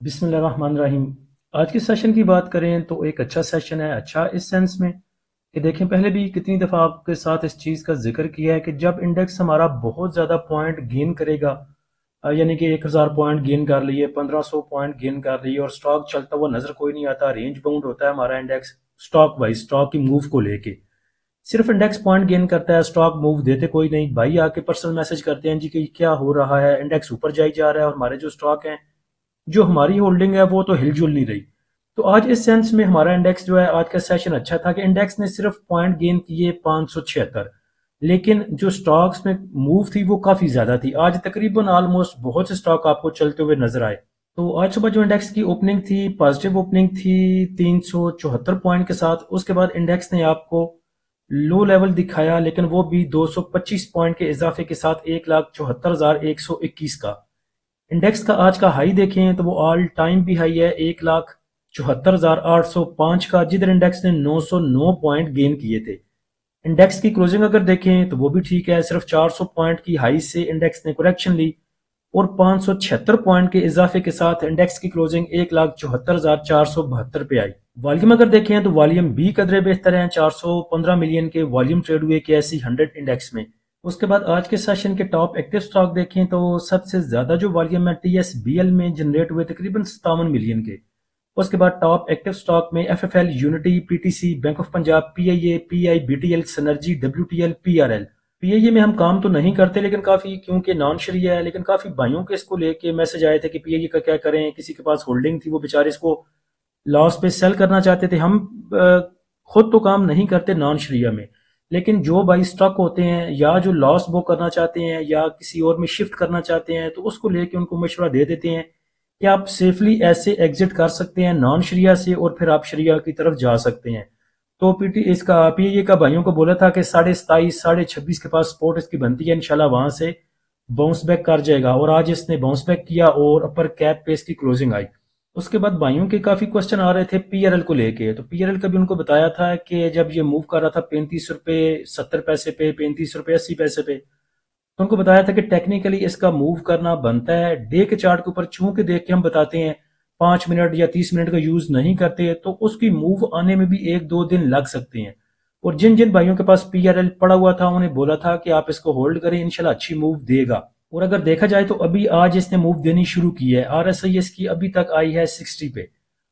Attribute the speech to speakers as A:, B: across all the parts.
A: बिस्मिल्लाहिर्रहमानिर्रहीम। आज के सेशन की बात करें तो एक अच्छा सेशन है। अच्छा इस सेंस में कि देखें, पहले भी कितनी दफ़ा आपके साथ इस चीज़ का जिक्र किया है कि जब इंडेक्स हमारा बहुत ज़्यादा पॉइंट गेन करेगा, यानी कि 1000 पॉइंट गेन कर लिए, 1500 पॉइंट गेन कर लिए और स्टॉक चलता हुआ नज़र कोई नहीं आता, रेंज बाउंड होता है हमारा इंडेक्स स्टॉक वाइज, स्टॉक की मूव को लेके सिर्फ इंडेक्स पॉइंट गेन करता है, स्टॉक मूव देते कोई नहीं। भाई आके पर्सनल मैसेज करते हैं जी कि क्या हो रहा है, इंडेक्स ऊपर जाई जा रहा है और हमारे जो स्टॉक हैं, जो हमारी होल्डिंग है, वो तो हिलजुल नहीं रही। तो आज इस सेंस में हमारा इंडेक्स जो है, आज का सेशन अच्छा था कि इंडेक्स ने सिर्फ पॉइंट गेन किए 576, लेकिन जो स्टॉक्स में मूव थी वो काफी ज्यादा थी। आज तकरीबन ऑलमोस्ट बहुत से स्टॉक आपको चलते हुए नजर आए। तो आज सुबह जो इंडेक्स की ओपनिंग थी, पॉजिटिव ओपनिंग थी 374 पॉइंट के साथ। उसके बाद इंडेक्स ने आपको लो लेवल दिखाया, लेकिन वो भी 225 पॉइंट के इजाफे के साथ 1,74,121 का। इंडेक्स का आज का हाई देखें तो वो ऑल टाइम भी हाई है 1,74,805 का, जिधर इंडेक्स ने 909 पॉइंट गेन किए थे। इंडेक्स की क्लोजिंग अगर देखें तो वो भी ठीक है, सिर्फ 400 पॉइंट की हाई से इंडेक्स ने करेक्शन ली और 576 पॉइंट के इजाफे के साथ इंडेक्स की क्लोजिंग 1,74,472 पे आई। वॉल्यूम अगर देखें तो वॉल्यूम भी कदरे बेहतर हैं, 415 मिलियन के वॉल्यूम ट्रेड हुए के एस 100 इंडेक्स में। उसके बाद आज के सेशन के टॉप एक्टिव स्टॉक देखें तो सबसे ज्यादा जो वॉल्यूम है TSBL में जनरेट हुए तकरीबन 57 मिलियन के। उसके बाद टॉप एक्टिव स्टॉक में FFL, unity, PTC, bank of Punjab, PIA, PI, BTL, सनर्जी, WTL, PRL। PIA में हम काम तो नहीं करते, लेकिन काफी, क्योंकि नॉन शरिया है, लेकिन काफी भाइयों के इसको लेके मैसेज आए थे कि PIA का क्या करें। किसी के पास होल्डिंग थी, वो बेचारे इसको लॉस पे सेल करना चाहते थे। हम खुद तो काम नहीं करते नॉन शरिया में, लेकिन जो भाई स्टॉक होते हैं या जो लॉस बुक करना चाहते हैं या किसी और में शिफ्ट करना चाहते हैं, तो उसको लेके उनको मशवरा दे देते हैं कि आप सेफली ऐसे एग्जिट कर सकते हैं नॉन शरिया से और फिर आप शरिया की तरफ जा सकते हैं। तो पीटी इसका PIA का भाइयों को बोला था कि 27.5, 26.5 के पास सपोर्ट इसकी बनती है, इंशाल्लाह वहां से बाउंस बैक कर जाएगा। और आज इसने बाउंस बैक किया और अपर कैप पे इसकी क्लोजिंग आई। उसके बाद भाइयों के काफी क्वेश्चन आ रहे थे PRL को लेके। तो PRL का भी उनको बताया था कि जब ये मूव कर रहा था 35 रुपए 70 पैसे पे, 35 रुपए 80 पैसे पे, तो उनको बताया था कि टेक्निकली इसका मूव करना बनता है। डे के चार्ट के ऊपर चूंकि देख के हम बताते हैं, 5 मिनट या 30 मिनट का यूज नहीं करते, तो उसकी मूव आने में भी 1-2 दिन लग सकते हैं। और जिन जिन भाइयों के पास PRL पड़ा हुआ था, उन्हें बोला था कि आप इसको होल्ड करें, इंशाल्लाह अच्छी मूव देगा। और अगर देखा जाए तो अभी आज इसने मूव देनी शुरू की है। RSI इसकी अभी तक आई है 60 पे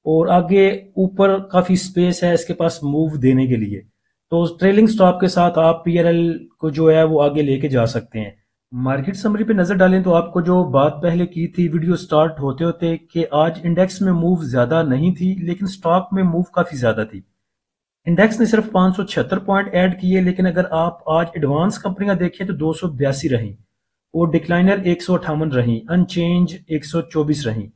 A: और आगे ऊपर काफी स्पेस है इसके पास मूव देने के लिए। तो ट्रेलिंग स्टॉप के साथ आप PRL को जो है वो आगे लेके जा सकते हैं। मार्केट समरी पे नजर डालें तो आपको जो बात पहले की थी वीडियो स्टार्ट होते होते कि आज इंडेक्स में मूव ज्यादा नहीं थी, लेकिन स्टॉक में मूव काफी ज्यादा थी। इंडेक्स ने सिर्फ 576 पॉइंट ऐड किए, लेकिन अगर आप आज एडवांस कंपनियां देखें तो 282 रहीं और डिक्लाइनर 158 रहीं, अनचेंज 124 रहीं।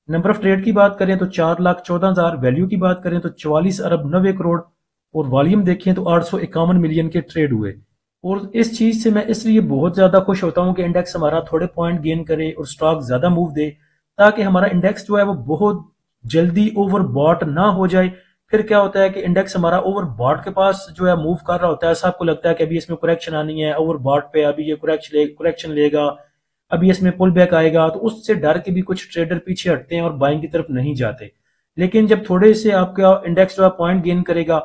A: नंबर ऑफ ट्रेड की बात करें तो 4,14,000, वैल्यू की बात करें तो 44 अरब 90 करोड़ और वॉल्यूम देखें तो 851 मिलियन के ट्रेड हुए। और इस चीज से मैं इसलिए बहुत ज्यादा खुश होता हूं कि इंडेक्स हमारा थोड़े पॉइंट गेन करे और स्टॉक ज्यादा मूव दे, ताकि हमारा इंडेक्स जो है वो बहुत जल्दी ओवरबॉट ना हो जाए। फिर क्या होता है कि इंडेक्स हमारा ओवरबॉट के पास जो है मूव कर रहा होता है, सबको लगता है कि अभी इसमें करेक्शन आनी है ओवरबॉट पे, अभी ये करेक्शन लेगा, अभी इसमें पुल बैक आएगा, तो उससे डर के भी कुछ ट्रेडर पीछे हटते हैं और बाइंग की तरफ नहीं जाते। लेकिन जब थोड़े से आपका इंडेक्स जो है पॉइंट गेन करेगा,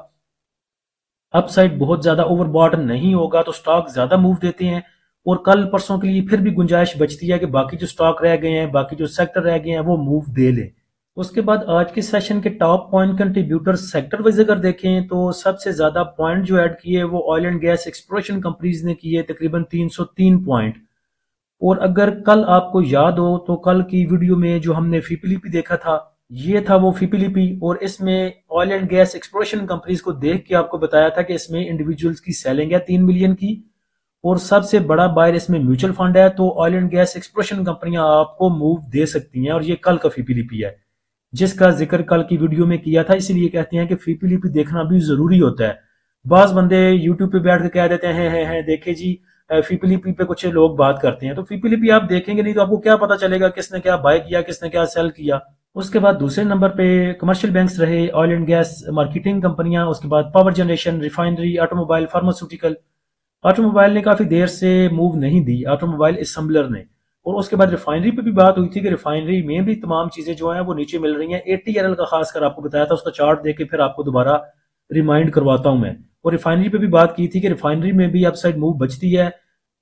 A: अपसाइड बहुत ज्यादा ओवरबॉट नहीं होगा, तो स्टॉक ज्यादा मूव देते हैं और कल परसों के लिए फिर भी गुंजाइश बचती है कि बाकी जो स्टॉक रह गए हैं, बाकी जो सेक्टर रह गए हैं, वो मूव दे लें। उसके बाद आज के सेशन के top point contributor sector wise अगर देखें तो सबसे ज्यादा पॉइंट जो ऐड किए वो oil and gas exploration companies ने किए, तकरीबन 303 पॉइंट। और अगर कल आपको याद हो तो कल की वीडियो में जो हमने फीपीलीपी देखा था, ये था वो फीपीलीपी, और इसमें oil and gas exploration companies को देख के आपको बताया था कि इसमें इंडिविजुअल्स की सेलिंग है 3 मिलियन की और सबसे बड़ा बायर इसमें म्यूचुअल फंड है। तो ऑयल एंड गैस एक्सप्लोरेशन कंपनियां आपको मूव दे सकती हैं और ये कल का फीपीलीपी है जिसका जिक्र कल की वीडियो में किया था। इसीलिए कहते हैं कि फीपीलीपी देखना भी जरूरी होता है। बाज बंदे यूट्यूब पे बैठ के कह देते हैं देखे जी फीपीलीपी पे कुछ लोग बात करते हैं, तो फीपीलीपी आप देखेंगे नहीं तो आपको क्या पता चलेगा किसने क्या बाय किया, किसने क्या सेल किया। उसके बाद दूसरे नंबर पे कमर्शियल बैंक्स रहे, ऑयल एंड गैस मार्केटिंग कंपनियां, उसके बाद power generation, refinery, automobile, pharmaceutical. Automobile ने काफी देर से मूव नहीं दी, ऑटोमोबाइल असेंबलर ने, और उसके बाद रिफाइनरी पे भी बात हुई थी कि रिफाइनरी में भी तमाम चीजें जो हैं वो नीचे मिल रही हैं। एटीआरएल का खासकर आपको बताया था, उसका चार्ट देके फिर आपको दोबारा रिमाइंड करवाता हूं मैं। और रिफाइनरी पे भी बात की थी कि रिफाइनरी में भी अपसाइड मूव बचती है।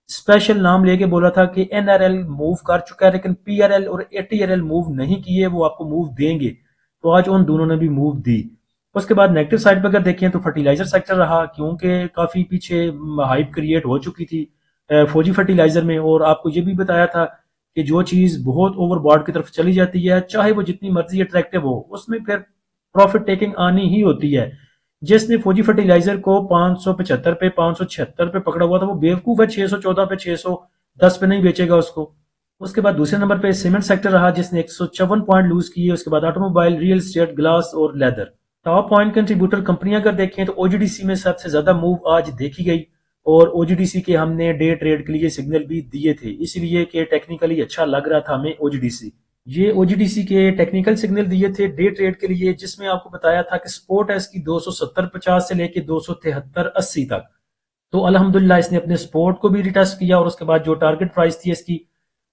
A: स्पेशल नाम लेके बोला था कि एनआरएल मूव कर चुका है, लेकिन पीआरएल और एटीआरएल मूव नहीं किए, वो आपको मूव देंगे। तो आज उन दोनों ने भी मूव दी। उसके बाद नेगेटिव साइड पर अगर देखें तो फर्टिलाइजर सेक्टर रहा, क्योंकि काफी पीछे हाइप क्रिएट हो चुकी थी फौजी फर्टिलाइजर में। और आपको ये भी बताया था कि जो चीज बहुत ओवरबॉर्ड की तरफ चली जाती है, चाहे वो जितनी मर्जी अट्रैक्टिव हो, उसमें फिर प्रॉफिट टेकिंग आनी ही होती है। जिसने फौजी फर्टिलाइजर को 575 पे 576 पे पकड़ा हुआ था, वो बेवकूफ है, 614 पे 610 पे नहीं बेचेगा उसको। उसके बाद दूसरे नंबर पे सीमेंट सेक्टर रहा, जिसने 154 पॉइंट लूज किए। उसके बाद ऑटोमोबाइल, रियल एस्टेट, ग्लास और लेदर। टॉप पॉइंट कंट्रीब्यूटर कंपनियां अगर देखें तो ओजीडीसी में सबसे ज्यादा मूव आज देखी गई। और ओजीडीसी के हमने डे ट्रेड के लिए सिग्नल भी दिए थे, इसलिए कि टेक्निकली अच्छा लग रहा था हमें ओजीडीसी। ये ओजीडीसी के टेक्निकल सिग्नल दिए थे डे ट्रेड के लिए, जिसमें आपको बताया था कि स्पोर्ट है इसकी 270.50 से लेके 273.80 तक। तो अल्हम्दुलिल्लाह इसने अपने स्पोर्ट को भी रिटेस्ट किया, और उसके बाद जो टारगेट प्राइस थी इसकी,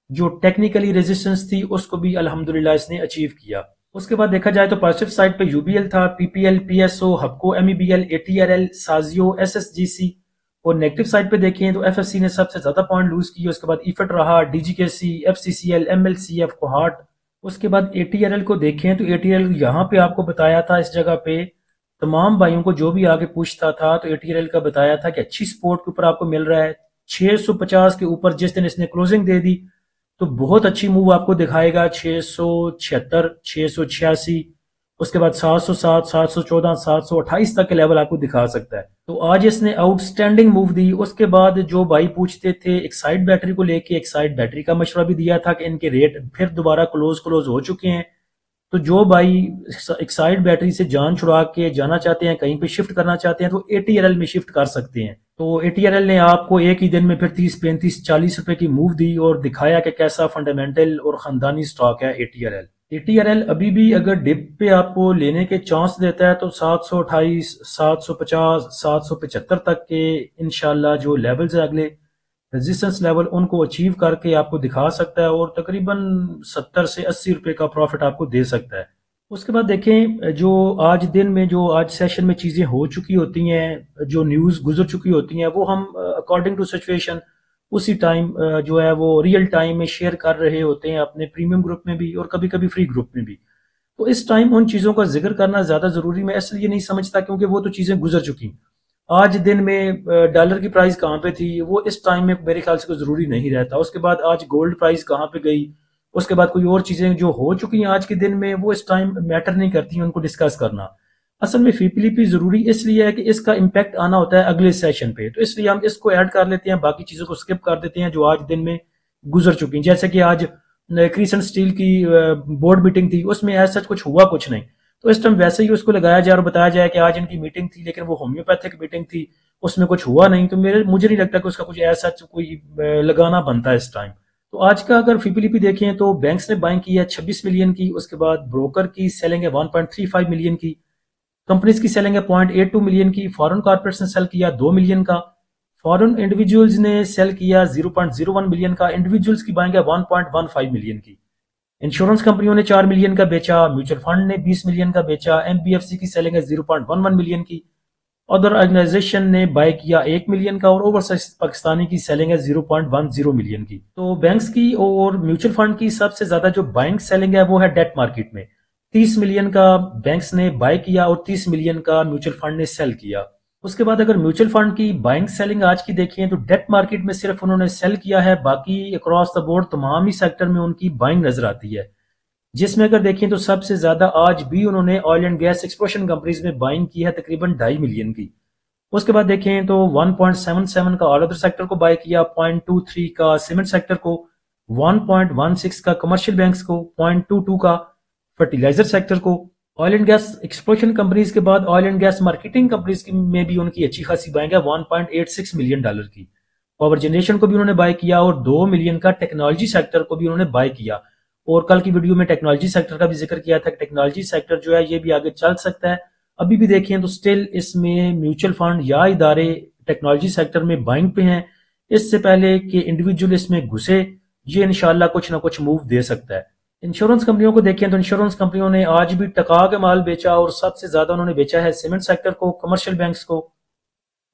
A: जो टेक्निकली रेजिस्टेंस थी, उसको भी अल्हम्दुलिल्लाह इसने अचीव किया। उसके बाद देखा जाए तो पॉजिटिव साइड पे यूबीएल था, पीपीएल, पीएसओ, हबको, एमईबीएल, एटीआरएल, साजियो, एसएसजीसी। और नेगेटिव साइड पे देखें तो एफएससी ने सबसे ज्यादा पॉइंट लूज किए। उसके बाद इफेट रहा, डीजीकेसी, एफसीसीएल, एमएलसीएफ, कोहाट। उसके बाद एटीआरएल को देखें तो एटीआरएल यहाँ पे आपको बताया था, इस जगह पे तमाम भाइयों को जो भी आगे पूछता था तो एटीआरएल का बताया था कि अच्छी सपोर्ट के ऊपर आपको मिल रहा है। 650 के ऊपर जिस दिन इसने क्लोजिंग दे दी तो बहुत अच्छी मूव आपको दिखाएगा। 676, 686, उसके बाद 707, 714, 728 तक के लेवल आपको दिखा सकता है। तो आज इसने आउटस्टैंडिंग मूव दी। उसके बाद जो भाई पूछते थे एक्साइड बैटरी को लेके, एक्साइड बैटरी का मशवरा भी दिया था कि इनके रेट फिर दोबारा क्लोज हो चुके हैं। तो जो भाई एक्साइड बैटरी से जान छुड़ा के जाना चाहते हैं, कहीं पे शिफ्ट करना चाहते हैं, तो एटीआरएल में शिफ्ट कर सकते हैं। तो एटीआरएल ने आपको एक ही दिन में फिर 30, 35, 40 रुपए की मूव दी और दिखाया कि कैसा फंडामेंटल और खानदानी स्टॉक है एटीआरएल। एटीआरएल अभी भी अगर डिप पे आपको लेने के चांस देता है तो 728, 750, 775 तक के इंशाल्लाह जो लेवल्स है अगले रेजिस्टेंस लेवल, उनको अचीव करके आपको दिखा सकता है और तकरीबन 70 से 80 रुपए का प्रॉफिट आपको दे सकता है। उसके बाद देखें जो आज दिन में, जो आज सेशन में चीजें हो चुकी होती हैं, जो न्यूज गुजर चुकी होती हैं, वो हम अकॉर्डिंग टू सिचुएशन उसी टाइम जो है वो रियल टाइम में शेयर कर रहे होते हैं अपने प्रीमियम ग्रुप में भी और कभी कभी फ्री ग्रुप में भी। तो इस टाइम उन चीजों का जिक्र करना ज्यादा जरूरी मैं इसलिए नहीं समझता, क्योंकि वो तो चीजें गुजर चुकी। आज दिन में डॉलर की प्राइस कहाँ पे थी वो इस टाइम में मेरे ख्याल से कोई जरूरी नहीं रहता। उसके बाद आज गोल्ड प्राइस कहाँ पे गई, उसके बाद कोई और चीजें जो हो चुकी हैं आज के दिन में, वो इस टाइम मैटर नहीं करती हैं उनको डिस्कस करना। असल में फीपीलीपी जरूरी इसलिए है कि इसका इम्पैक्ट आना होता है अगले सेशन पे, तो इसलिए हम इसको ऐड कर लेते हैं, बाकी चीजों को स्किप कर देते हैं जो आज दिन में गुजर चुकी हैं। जैसे कि आज क्रिसेंट स्टील की बोर्ड मीटिंग थी, उसमें ऐसा कुछ हुआ कुछ नहीं, तो इस टाइम वैसे ही उसको लगाया जाए और बताया जाए कि आज इनकी मीटिंग थी लेकिन वो होम्योपैथिक मीटिंग थी, उसमें कुछ हुआ नहीं। तो मुझे नहीं लगता कि उसका कुछ ऐसा कोई लगाना बनता है इस टाइम। तो आज का अगर फीपीलीपी देखें तो बैंक्स ने बाइंग की है 26 मिलियन की, उसके बाद ब्रोकर की सेलिंग है 1.35 मिलियन की, कंपनीज की सेलिंग है 0.82 मिलियन की, फॉरेन कॉर्पोरेट्स ने सेल किया 2 मिलियन का, फॉरेन इंडिविजुअल्स ने सेल किया 0.01 मिलियन का, इंडिविजुअल्स की बाइंग है 1.15 मिलियन की। इंश्योरेंस कंपनियों ने 4 मिलियन का बेचा, म्यूचुअल फंड ने 20 मिलियन का बेचा, एमबीएफसी की सेलिंग है 0.11 मिलियन की, अदर ऑर्गेनाइजेशन ने बाय किया 1 मिलियन का, और ओवरसीज पाकिस्तानी की सेलिंग है 0.10 मिलियन की। तो बैंक्स की और म्यूचुअल फंड की सबसे ज्यादा जो बाइंग सेलिंग है वो है डेट मार्केट में। 30 मिलियन का बैंक्स ने बाय किया और 30 मिलियन का म्यूचुअल फंड ने सेल किया। उसके बाद अगर म्यूचुअल फंड की बाइंग सेलिंग आज की देखें तो डेट मार्केट में सिर्फ उन्होंने सेल किया है, बाकी अक्रॉस द बोर्ड तमाम ही सेक्टर में उनकी बाइंग नजर आती है। जिसमें अगर देखें तो सबसे ज्यादा आज भी उन्होंने oil and gas exploration companies में बाइंग की है तकरीबन 2.5 मिलियन की। उसके बाद देखें तो 1.77 का ऑल अदर सेक्टर को बाय किया, 0.23 का सीमेंट सेक्टर को, 1.16 का कमर्शियल बैंक्स को, 0.22 का फर्टिलाइजर सेक्टर को। Oil and gas exploration companies के बाद oil and gas marketing companies में भी उनकी अच्छी खासी बाइंग है 1.86 मिलियन डॉलर की। पावर जनरेशन को भी उन्होंने बाय किया और 2 मिलियन का टेक्नोलॉजी सेक्टर को भी उन्होंने बाय किया। और कल की वीडियो में टेक्नोलॉजी सेक्टर का भी जिक्र किया था, टेक्नोलॉजी सेक्टर जो है ये भी आगे चल सकता है। अभी भी देखें तो स्टिल इसमें म्यूचुअल फंड या इदारे टेक्नोलॉजी सेक्टर में बाइंग पे हैं। इससे पहले कि इंडिविजुअल इसमें घुसे ये इंशाल्लाह कुछ ना कुछ मूव दे सकता है। इंश्योरेंस कंपनियों को देखें तो इंश्योरेंस कंपनियों ने आज भी टका के माल बेचा और सबसे ज्यादा उन्होंने बेचा है सीमेंट सेक्टर को, कमर्शियल बैंक्स को।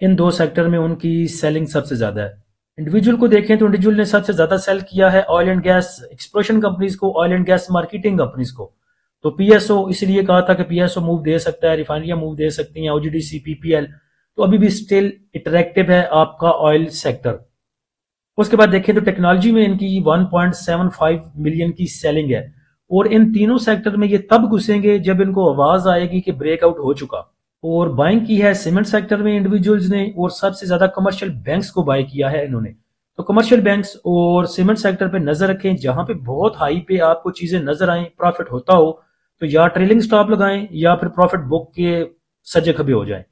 A: इन दो सेक्टर में उनकी सेलिंग सबसे ज्यादा है। इंडिविजुअल को देखें तो इंडिविजुअल ने सबसे ज्यादा सेल किया है oil and gas exploration companies को, oil and gas marketing companies को। तो पीएसओ इसलिए कहा था कि पीएसओ मूव दे सकता है, रिफाइनरियां मूव दे सकती हैं, ओजीडीसी, पीपीएल। तो अभी भी स्टिल अट्रैक्टिव है आपका ऑयल सेक्टर। उसके बाद देखें तो टेक्नोलॉजी में इनकी 1.75 मिलियन की सेलिंग है और इन तीनों सेक्टर में ये तब घुसेंगे जब इनको आवाज आएगी कि ब्रेकआउट हो चुका। और बाइंग की है सीमेंट सेक्टर में इंडिविजुअल्स ने और सबसे ज्यादा कमर्शियल बैंक्स को बाय किया है इन्होंने। तो कमर्शियल बैंक्स और सीमेंट सेक्टर पे नजर रखें, जहां पे बहुत हाई पे आपको चीजें नजर आए, प्रॉफिट होता हो, तो या ट्रेलिंग स्टॉप लगाएं या फिर प्रॉफिट बुक के सजे खबे हो जाएं।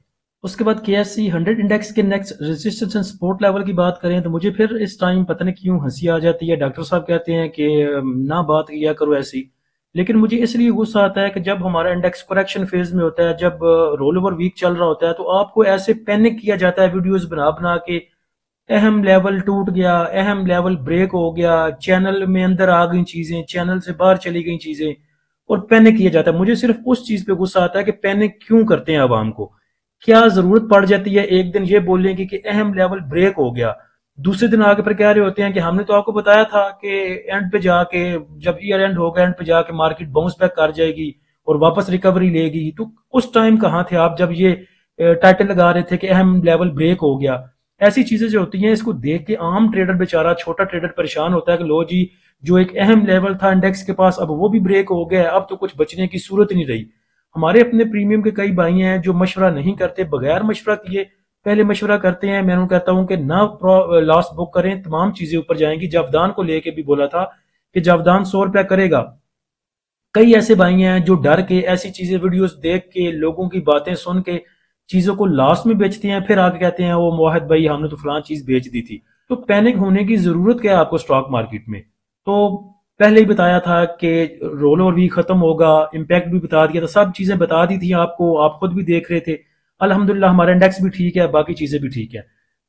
A: उसके बाद KSE 100 इंडेक्स के next resistance and support level की बात करें तो मुझे फिर इस टाइम पता नहीं क्यों हंसी आ जाती है। डॉक्टर साहब कहते हैं कि ना बात किया करो ऐसी, लेकिन मुझे इसलिए गुस्सा आता है कि जब हमारा इंडेक्स करेक्शन फेज में होता है, जब रोल ओवर वीक चल रहा होता है, तो आपको ऐसे पैनिक किया जाता है वीडियोस बना बना के। अहम लेवल टूट गया, अहम लेवल ब्रेक हो गया, चैनल में अंदर आ गई चीजें, चैनल से बाहर चली गई चीजें, और पैनिक किया जाता है। मुझे सिर्फ उस चीज पे गुस्सा आता है कि पैनिक क्यों करते हैं आवाम को। क्या जरूरत पड़ जाती है एक दिन ये बोलने की कि अहम लेवल ब्रेक हो गया, दूसरे दिन आगे फिर कह रहे होते हैं कि हमने तो आपको बताया था कि एंड पे जाके, जब ईयर एंड होगा, एंड पे जाके मार्केट बाउंस बैक कर जाएगी और वापस रिकवरी लेगी। तो उस टाइम कहाँ थे आप जब ये टाइटल लगा रहे थे कि अहम लेवल ब्रेक हो गया। ऐसी चीजें जो होती हैं, इसको देख के आम ट्रेडर बेचारा, छोटा ट्रेडर परेशान होता है कि लो जी, जो एक अहम लेवल था इंडेक्स के पास, अब वो भी ब्रेक हो गया है, अब तो कुछ बचने की सूरत नहीं रही। हमारे अपने प्रीमियम के कई भाई हैं जो मशवरा नहीं करते, बगैर मशवरा किए पहले मशवरा करते हैं। मैं उनको कहता हूं कि ना लॉस बुक करें, तमाम चीजें ऊपर जाएंगी। जावदान को लेके भी बोला था कि जावदान 100 रुपया करेगा। कई ऐसे भाई हैं जो डर के ऐसी चीजें, वीडियोस देख के, लोगों की बातें सुन के चीजों को लॉस में बेचते हैं, फिर आगे कहते हैं वो मोहित भाई हमने तो फलां चीज बेच दी थी। तो पैनिक होने की जरूरत क्या है आपको स्टॉक मार्केट में? तो पहले ही बताया था कि रोल ओवर भी खत्म होगा, इम्पैक्ट भी बता दिया था, सब चीजें बता दी थी आपको, आप खुद भी देख रहे थे। अल्हम्दुलिल्लाह हमारा इंडेक्स भी ठीक है, बाकी चीजें भी ठीक है।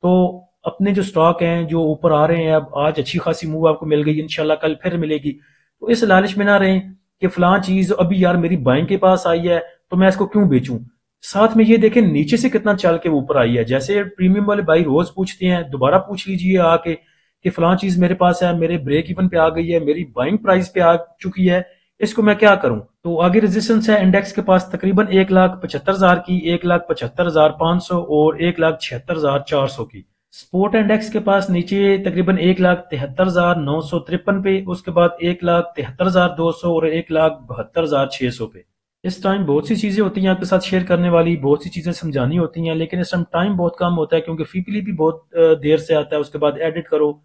A: तो अपने जो स्टॉक हैं जो ऊपर आ रहे हैं, अब आज अच्छी खासी मूव आपको मिल गई, इंशाल्लाह कल फिर मिलेगी। तो इस लालच में ना रहें कि फलां चीज अभी यार मेरी बाइंग के पास आई है तो मैं इसको क्यों बेचूं। साथ में ये देखें नीचे से कितना चल के ऊपर आई है। जैसे प्रीमियम वाले भाई रोज पूछते हैं, दोबारा पूछ लीजिए आके कि फलां चीज मेरे पास है, मेरे ब्रेक इवन पे आ गई है, मेरी बाइंग प्राइस पे आ चुकी है, इसको मैं क्या करूं। तो आगे रेजिस्टेंस है इंडेक्स के पास तकरीबन 1,75,000 की, 1,75,500 और 1,76,400 की। स्पोर्ट इंडेक्स के पास नीचे तकरीबन 1,73,953 पे, उसके बाद 1,73,200 और 1,72,600 पे। इस टाइम बहुत सी चीजें होती हैं आपके साथ शेयर करने वाली, बहुत सी चीजें समझानी होती हैं, लेकिन इस टाइम टाइम बहुत कम होता है क्योंकि फीपली भी बहुत देर से आता है, उसके बाद एडिट करो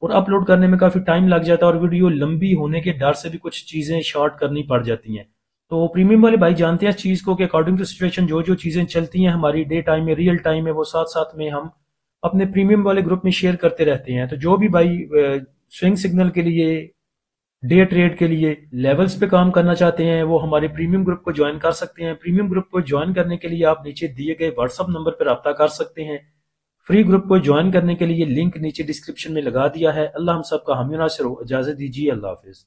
A: और अपलोड करने में काफी टाइम लग जाता है, और वीडियो लंबी होने के डर से भी कुछ चीजें शॉर्ट करनी पड़ जाती हैं। तो प्रीमियम वाले भाई जानते हैं इस चीज को कि अकॉर्डिंग टू सिचुएशन जो जो चीजें चलती हैं हमारी डे टाइम में, रियल टाइम में, वो साथ साथ में हम अपने प्रीमियम वाले ग्रुप में शेयर करते रहते हैं। तो जो भी भाई स्विंग सिग्नल के लिए, डे ट्रेड के लिए लेवल्स पे काम करना चाहते हैं, वो हमारे प्रीमियम ग्रुप को ज्वाइन कर सकते हैं। प्रीमियम ग्रुप को ज्वाइन करने के लिए आप नीचे दिए गए व्हाट्सएप नंबर पर रब्ता कर सकते हैं। फ्री ग्रुप को ज्वाइन करने के लिए लिंक नीचे डिस्क्रिप्शन में लगा दिया है। अल्लाह हम सब का हामी नासिर हो। इजाजत दीजिए, अल्लाह हाफिज।